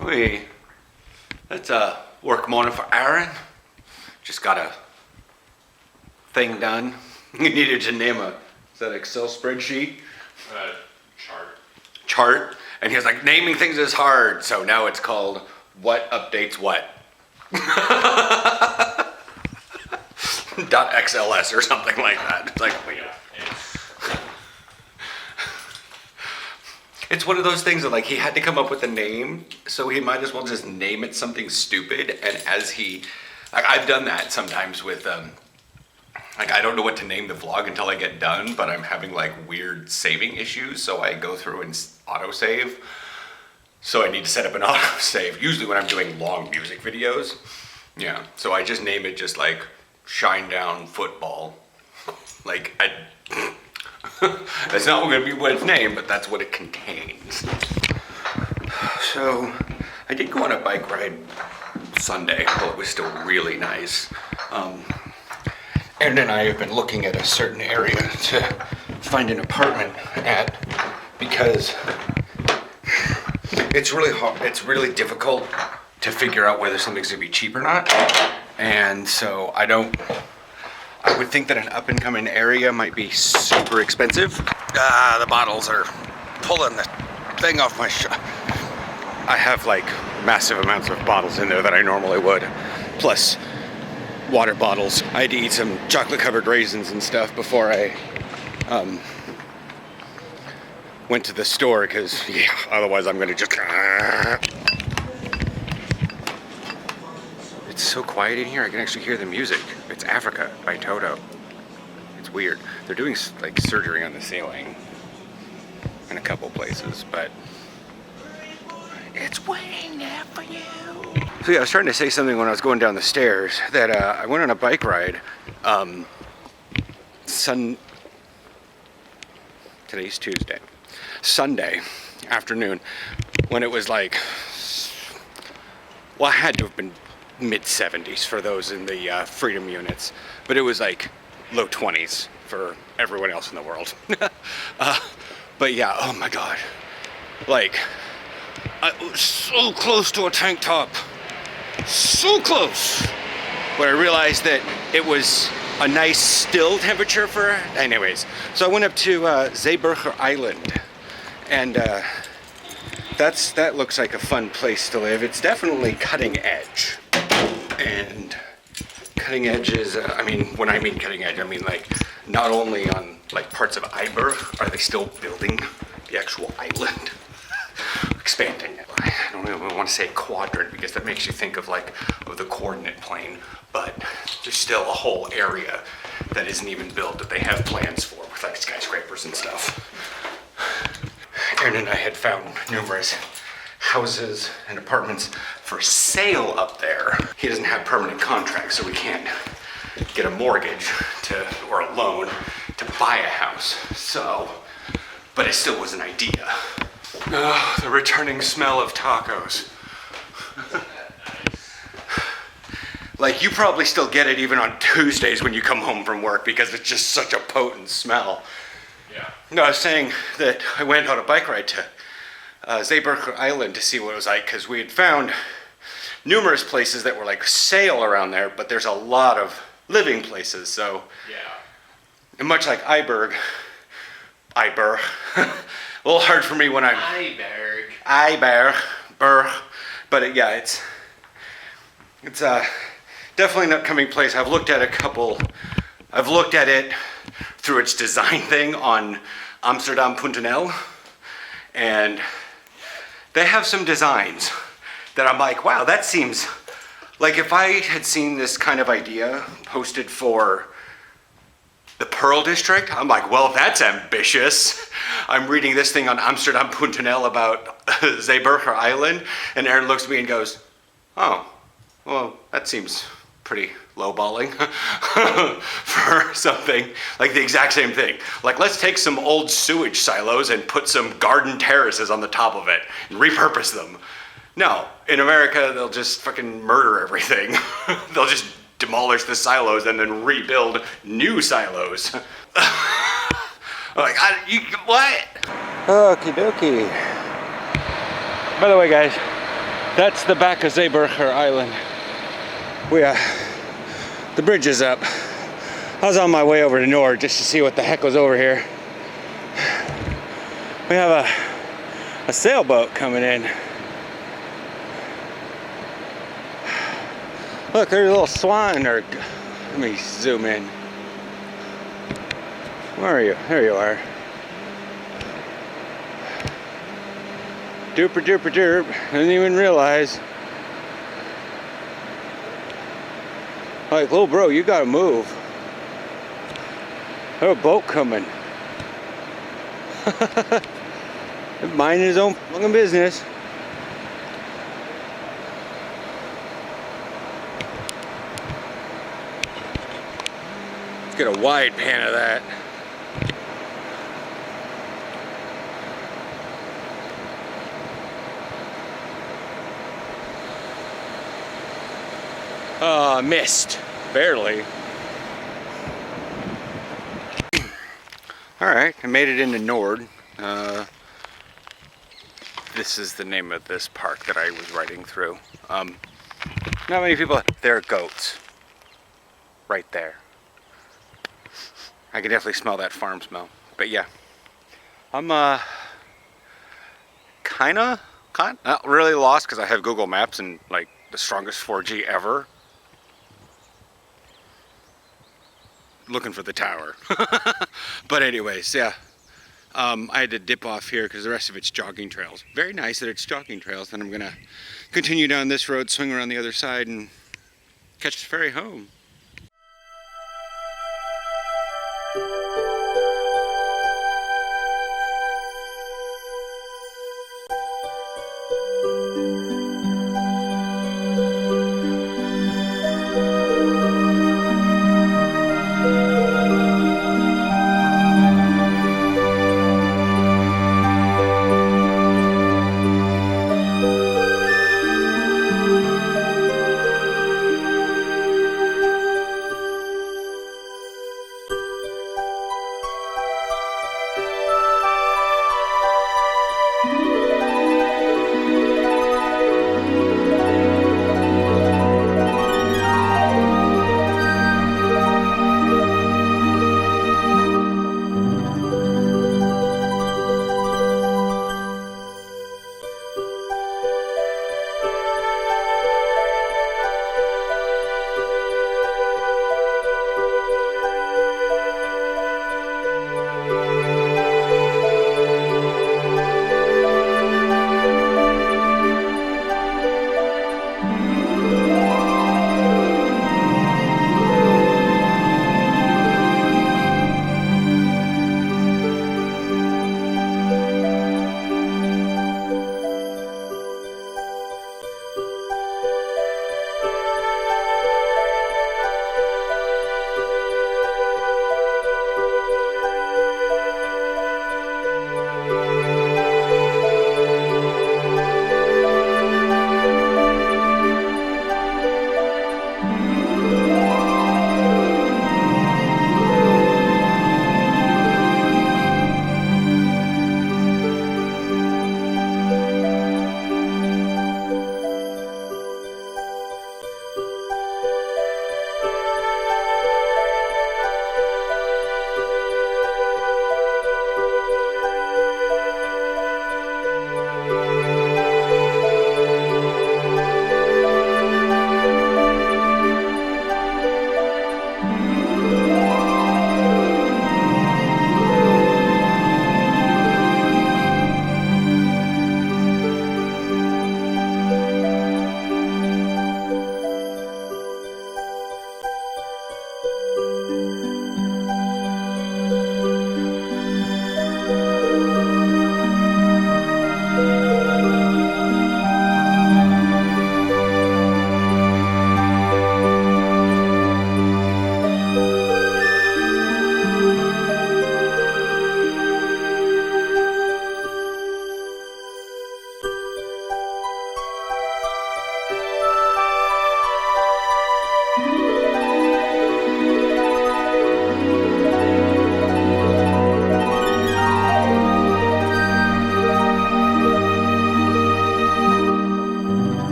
Hey, that's a work morning for Aaron. Just got a thing done. He needed to name is that Excel spreadsheet? Chart. And he was like, naming things is hard. So now it's called What Updates What? .xls or something like that. It's like, well, yeah. It's one of those things that like he had to come up with a name, so he might as well just name it something stupid. And as I've done that sometimes with, like I don't know what to name the vlog until I get done, but I'm having like weird saving issues, so I go through and autosave. So I need to set up an autosave, usually when I'm doing long music videos. Yeah, so I just name it just like Shine Down Football. Like, that's not going to be what it's named, but that's what it contains. So, I did go on a bike ride Sunday, while it was still really nice. Aaron and I have been looking at a certain area to find an apartment at, because it's really hard, it's really difficult to figure out whether something's going to be cheap or not. And so I would think that an up-and-coming area might be super expensive. The bottles are pulling the thing off my I have like massive amounts of bottles in there that I normally would, plus water bottles. I had to eat some chocolate-covered raisins and stuff before I went to the store, because yeah, otherwise I'm gonna just... It's so quiet in here, I can actually hear the music. It's Africa by Toto. It's weird. They're doing like surgery on the ceiling in a couple places, but it's waiting there for you. So yeah, I was trying to say something when I was going down the stairs, that I went on a bike ride today's Tuesday. Sunday afternoon, when it was like, well, I had to have been mid-70s for those in the freedom units, but it was like low 20s for everyone else in the world. But yeah, oh my god, like I was so close to a tank top, so close, but I realized that it was a nice still temperature for, anyways. So I went up to Zeeburger Island, and that looks like a fun place to live. It's definitely cutting edge. And cutting edge is, I mean, when I mean cutting edge, I mean like not only on like parts of Iberg are they still building the actual island, expanding it. I don't even want to say quadrant, because that makes you think of like the coordinate plane, but there's still a whole area that isn't even built that they have plans for, with like skyscrapers and stuff. Aaron and I had found numerous houses and apartments for sale up there. He doesn't have permanent contracts, so we can't get a mortgage or a loan to buy a house. So, but it still was an idea. Oh, the returning smell of tacos. Like, you probably still get it even on Tuesdays when you come home from work, because it's just such a potent smell. Yeah. No, I was saying that I went on a bike ride to Zeeburger Island to see what it was like, because we had found numerous places that were like sale around there, but there's a lot of living places. So yeah, and much like Iberg, a little hard for me when I'm Iberg, but yeah, it's definitely an upcoming place. I've looked at it through its design thing on Amsterdam.nl, and they have some designs that I'm like, wow, that seems like, if I had seen this kind of idea posted for the Pearl District, I'm like, well, that's ambitious. I'm reading this thing on Amsterdam.nl about Zeeburger Island, and Aaron looks at me and goes, oh, well, that seems pretty lowballing for something like the exact same thing. Like, let's take some old sewage silos and put some garden terraces on the top of it and repurpose them. No, in America, they'll just fucking murder everything. They'll just demolish the silos and then rebuild new silos. Like, what? Okie dokie. By the way, guys, That's the back of Zeeburger Island. The bridge is up. I was on my way over to Nord just to see what the heck was over here. We have a sailboat coming in. Look, there's a little swan, or let me zoom in. Where are you? There you are. Dooper dooper derp. Didn't even realize. Like, little bro, you gotta move. There's a boat coming. Minding his own fucking business. Let's get a wide pan of that. Missed. Barely. Alright, I made it into Nord. This is the name of this park that I was riding through. Not many people, there are goats. Right there. I can definitely smell that farm smell. But yeah. I'm kinda not really lost because I have Google Maps and like the strongest 4G ever. Looking for the tower. But anyways, yeah. I had to dip off here because the rest of it's jogging trails. Very nice that it's jogging trails. Then I'm gonna continue down this road, swing around the other side, and catch the ferry home.